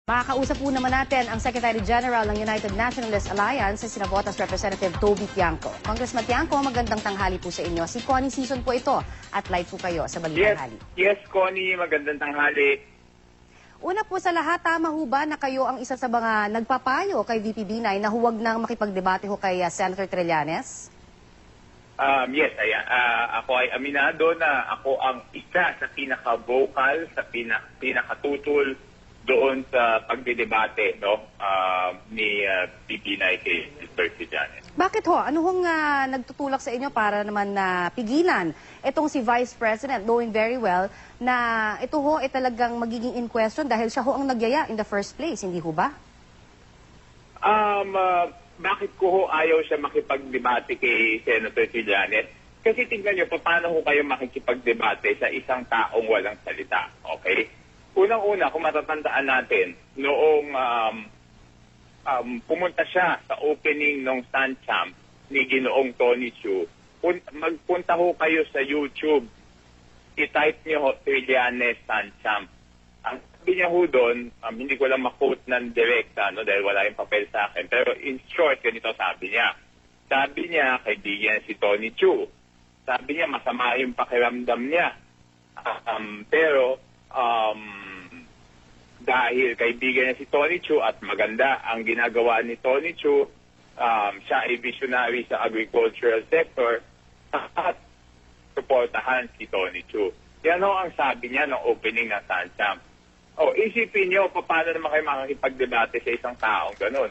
Makakausap po naman natin ang Secretary General ng United Nationalist Alliance, si Navotas Representative Toby Tiangco. Congressman Tiangco, magandang tanghali po sa inyo. Si Connie Season po ito at live po kayo sa Balitang Hali. Yes, Connie, magandang tanghali. Una po sa lahat, tama ho ba na kayo ang isa sa mga nagpapayo kay VP Binay na huwag nang makipagdebate ho kay Senator Trillanes? Yes, ako ay aminado na ako ang isa sa pinaka-vocal, sa pinakatutol doon sa pagdedebate ni Binay kay Mr. Trillanes. Bakit ho? Ano hong nagtutulak sa inyo para naman na pigilan itong si Vice President, knowing very well na ito ho ay talagang magiging in question dahil siya ho ang nagyaya in the first place, hindi ho ba? Bakit ko ho ayaw siya makipagdebate kay Senator Trillanes? Kasi tingnan nyo, paano ho kayo makikipagdebate sa isang taong walang salita, okay? Unang-una, kung matatandaan natin, noong pumunta siya sa opening ng Sanchamp ni Ginoong Tony Chu, magpunta ho kayo sa YouTube, i-type niyo ho Trillanes Sanchamp. Ang sabi niya ho doon, hindi ko lang ma-quote ng direkta dahil wala yung papel sa akin, pero in short, ganito sabi niya. Sabi niya, kaibigan si Tony Chu. Sabi niya, masama yung pakiramdam niya. Dahil kaibigan niya si Tony Chu at maganda ang ginagawa ni Tony Chu, siya ay visionary sa agricultural sector at suportahan si Tony Chu. Yan ho ang sabi niya ng opening ng Sanchamp. Isipin niyo paano naman kayo makakipagdebate sa isang taong ganun.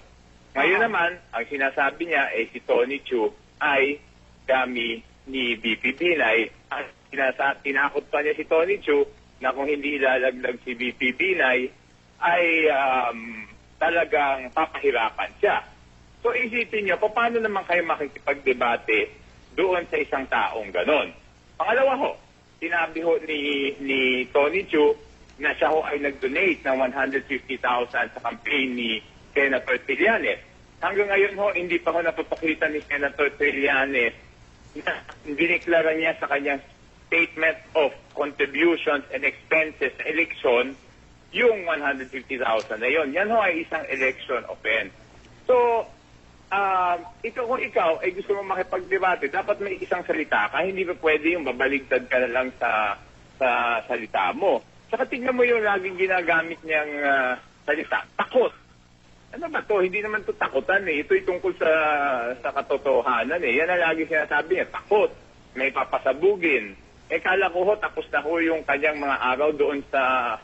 Ngayon naman, ang sinasabi niya si Tony Chu ay dami ni VP Binay. Tinakot pa niya si Tony Chu na kung hindi ilalaglag si VP Binay ay talagang papahirapan siya. So isipin niyo, paano naman kayo makikipagdebate doon sa isang taong ganon? Pangalawa ho, sinabi ho ni Tony Chu na siya ho ay nag-donate ng 150,000 sa campaign ni Senator Trillanes. Hanggang ngayon ho, hindi pa ho napapakita ni Senator Trillanes na diniklara niya sa kanyang statement of contributions and expenses sa election yung 150,000 na yun. Yan ho ay isang election offense. So, kung ikaw ay gusto mo makipagdebate, dapat may isang salita ka. Hindi ba pwede yung babaligtad ka na lang sa salita mo. Saka tingnan mo yung laging ginagamit niyang salita. Takot. Ano ba to? Hindi naman to takutan eh. Ito'y tungkol sa katotohanan eh. Yan ang lagi sinasabi niya. Takot. May papasabugin. Kala ko ho, tapos na ho yung kanyang mga araw doon sa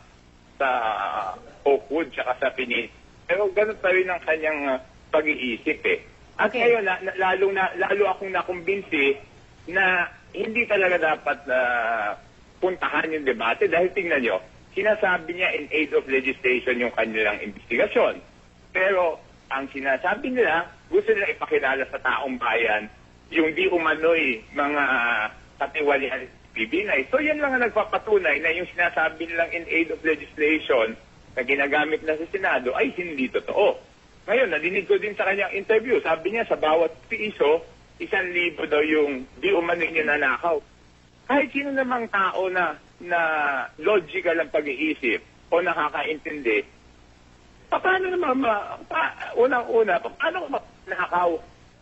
Oakwood tsaka sa Pinis. Pero ganun pa rin ang kanyang pag-iisip eh. At ngayon, lalo akong nakumbinsi na hindi talaga dapat puntahan yung debate dahil tingnan nyo, sinasabi niya in aid of legislation yung kanilang investigasyon. Pero ang sinasabi nila, gusto nila ipakilala sa taong bayan yung di umano'y mga katiwalian Binay. So yan lang ang nagpapatunay na yung sinasabi nilang in aid of legislation na ginagamit na sa Senado ay hindi totoo. Ngayon, nadinig ko din sa kanyang interview, sabi niya sa bawat piso, 1,000 daw yung di umano'y ninanakaw. Kahit sino namang tao na logical ang pag-iisip o nakakaintindi, paano naman unang-una, paano nakakaw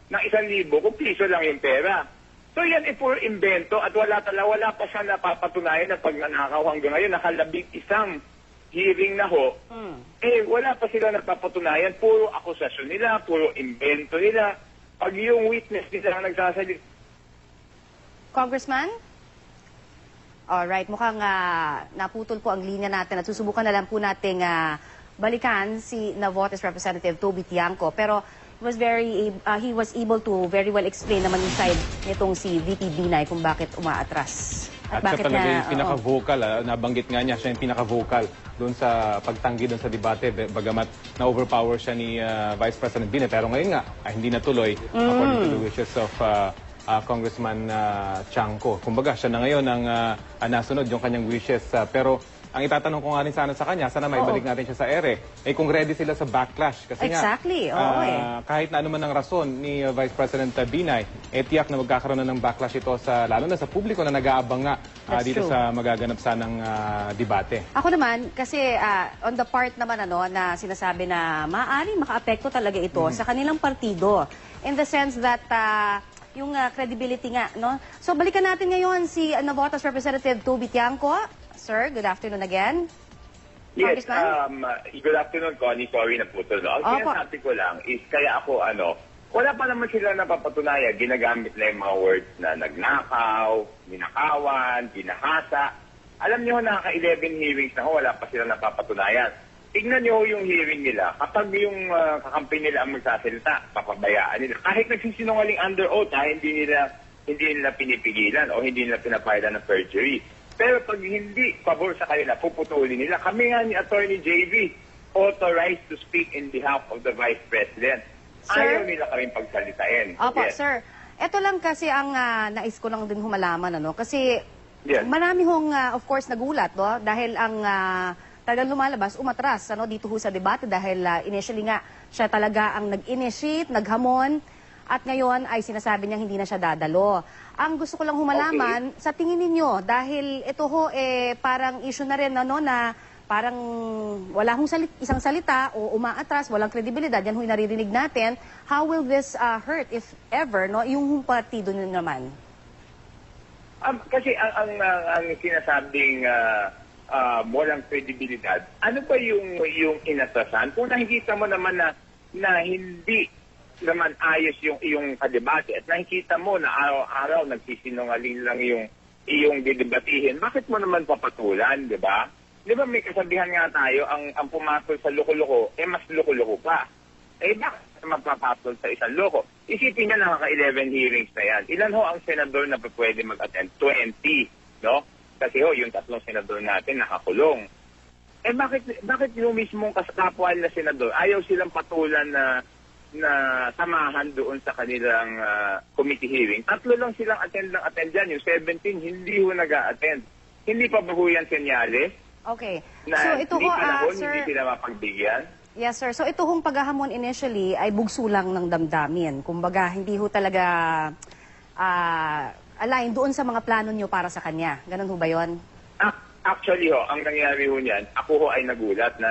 ng 1,000 kung piso lang yung pera? So yan puro invento at wala pa siya napapatunayan na pag nanakaw hanggang ngayon, nakalabing-isang hearing na ho, wala pa sila napapatunayan, puro akusasyon nila, puro invento nila, pag yung witness nila ang nagsasalita. Congressman? Alright, mukhang naputol po ang linya natin at susubukan na lang po nating balikan si Navotas Representative Toby Tiangco. Pero he was able to very well explain naman yung side nitong si VP Binay kung bakit umaatras. At siya talaga yung pinaka-vocal, nabanggit nga niya, siya yung pinaka-vocal doon sa pagtanggi doon sa debate, bagamat na-overpower siya ni Vice President Binay. Pero ngayon nga, hindi natuloy according to the wishes of Congressman Tiangco. Kumbaga, siya na ngayon ang nasunod yung kanyang wishes. Pero ang itatanong ko nga rin sana sa kanya, sana maibalik natin siya sa ere. Eh kung ready sila sa backlash. Kasi Exactly, nga, kahit na ano man ang rason ni Vice President Binay, tiyak na magkakaroon na ng backlash ito lalo na sa publiko na nag-aabang nga That's dito true. sa magaganap sanang debate. Ako naman, kasi on the part naman na sinasabi na maaaring makaapekto talaga ito sa kanilang partido. In the sense that yung credibility nga, no? So balikan natin ngayon si Navotas Representative Toby Tiangco. Sir, good afternoon again. Yes, Congressman? good afternoon, Connie. Sorry na po ito. Ang Opo. sinasabi ko lang is kaya ako, wala pa naman sila napapatunayan. Ginagamit na yung mga words na nagnakaw, ninakawan, ginahasa. Alam niyo, nakaka-11 hearings na wala pa sila napapatunayan. Tignan niyo yung hearing nila. Kapag yung kakampi nila ang magsasalita, papabayaan nila. Kahit nagsisinungaling under oath, hindi nila pinipigilan o hindi nila pinapayalan ng perjury. Pero pag hindi pabor sa kanila, puputulin nila. Kami nga ni Attorney JV, authorized to speak in behalf of the Vice President. Sir? Ayaw nila kaming pagsalitain. Opo, Yes. sir. Ito lang kasi ang nais ko lang din humalaman, Kasi Yes. marami of course, nagulat, no? Dahil ang talagang lumalabas, umatras, dito ho sa debate dahil initially nga, siya talaga ang nag-initiate, naghamon, at ngayon ay sinasabi niyang hindi na siya dadalo. Ang gusto ko lang humalaman, sa tingin ninyo, dahil ito parang issue na rin, na parang wala hong isang salita o umaatras, walang kredibilidad, yan ho'y naririnig natin, how will this hurt, if ever, yung partido nyo naman? Kasi ang sinasabing walang kredibilidad, ano ba yung inatrasan? Kung nakikita mo naman na hindi naman ayos yung iyong kadebate at nakikita mo na araw-araw nagsisinungaling lang iyong didebatihin, bakit mo naman papatulan, di ba? Di ba may kasabihan nga tayo, ang pumatol sa loko-loko, mas loko-loko pa. Bakit magpapatol sa isang loko? Isipin niya nakaka-11 hearings na yan. Ilan ho ang senador na pwede mag-attend? 20, no? Kasi yung 3 senador natin nakakulong. Bakit yung mismong kapwa na senador, ayaw silang patulan na samahan doon sa kanilang committee hearing? 3 lang silang attend dyan. Yung 17, hindi ho nag-a-attend. Hindi pa ba ho yan senyales? Okay. Na So ito hindi ho, panahon, sir... hindi sila mapagbigyan? Yes, sir. So ito hong paghahamon initially ay bugso lang ng damdamin. Kumbaga, hindi ho talaga align doon sa mga plano nyo para sa kanya. Ganun ho ba yun? Actually ang nangyari ho niyan, ako ho ay nagulat na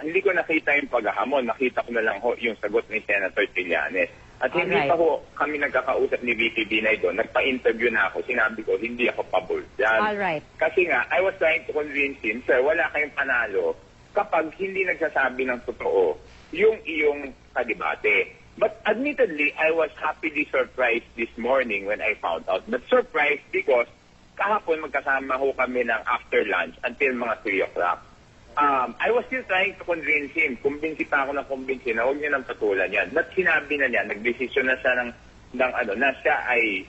hindi ko nakita yung paghahamon, nakita ko na lang ho yung sagot ni Senator Trillanes. At hindi Alright. pa ho kami nagkakausap ni VP Binay doon, nagpa-interview na ako, sinabi ko, hindi ako pabor dyan. Alright. Kasi nga, I was trying to convince him, sir, wala kayong panalo kapag hindi nagsasabi ng totoo yung iyong kadebate. But admittedly, I was happily surprised this morning when I found out. But surprised because kahapon magkasama ho kami ng after lunch until mga 3 o'clock. I was still trying to convince him. Kumbinsi pa ako ng kumbinsi na huwag niya nang patulan yan. But sinabi na niya, nagdesisyon na siya na siya ay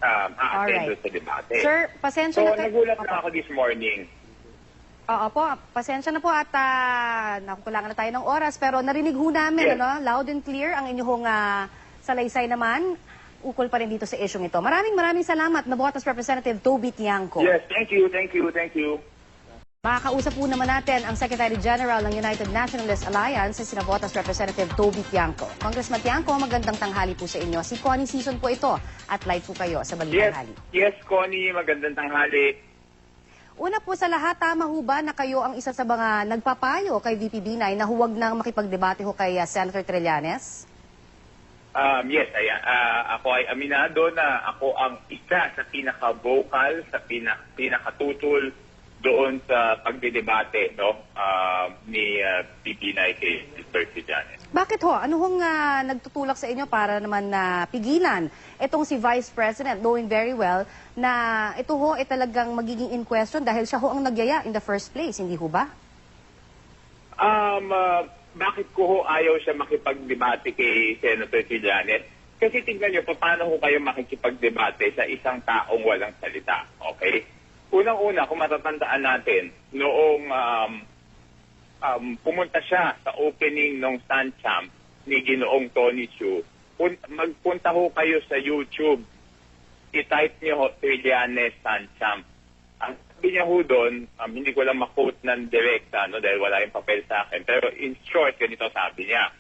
a-attend Alright. sa debate. Sir, pasensya So, na kayo. nagulat na ako this morning. Oo po, pasensya na po at nakukulangan na tayo ng oras. Pero narinig ho namin, Yes. loud and clear ang inyong salaysay naman. Ukol pa rin dito sa isyong ito. Maraming salamat, Navotas Representative Toby Tiangco. Yes, thank you. Makakausap po naman natin ang Secretary General ng United Nationalist Alliance, si Navotas Representative Toby Tiangco. Congressman Tiangco, magandang tanghali po sa inyo. Si Connie Season po ito at live po kayo sa Balitang Tanghali. Yes, Connie, magandang tanghali. Una po sa lahat, tama ho ba na kayo ang isa sa mga nagpapayo kay VP Binay na huwag nang makipagdebate ho kay Senator Trillanes? Yes, ako ay aminado na ako ang isa sa pinaka-vocal, sa pinakatutol doon sa pagdedebate ni Binay kay Mr. Trillanes. Bakit ho? Ano hong nagtutulak sa inyo para naman na pigilan itong si Vice President, knowing very well na ito ho ay talagang magiging in question dahil siya ho ang nagyaya in the first place, hindi ho ba? Bakit ko ho ayaw siya makipagdebate kay Senator Trillanes? Kasi tingnan niyo, paano ho kayo makikipagdebate sa isang taong walang salita, okay? Unang-una, kung matatandaan natin, noong pumunta siya sa opening ng Sanchamp ni Ginoong Tony Chu, magpunta ho kayo sa YouTube, i-type niyo ho Trillanes Sanchamp. Ang sabi niya ho doon, hindi ko lang ma-quote ng direkta, no, dahil wala yung papel sa akin. Pero in short, ganito sabi niya.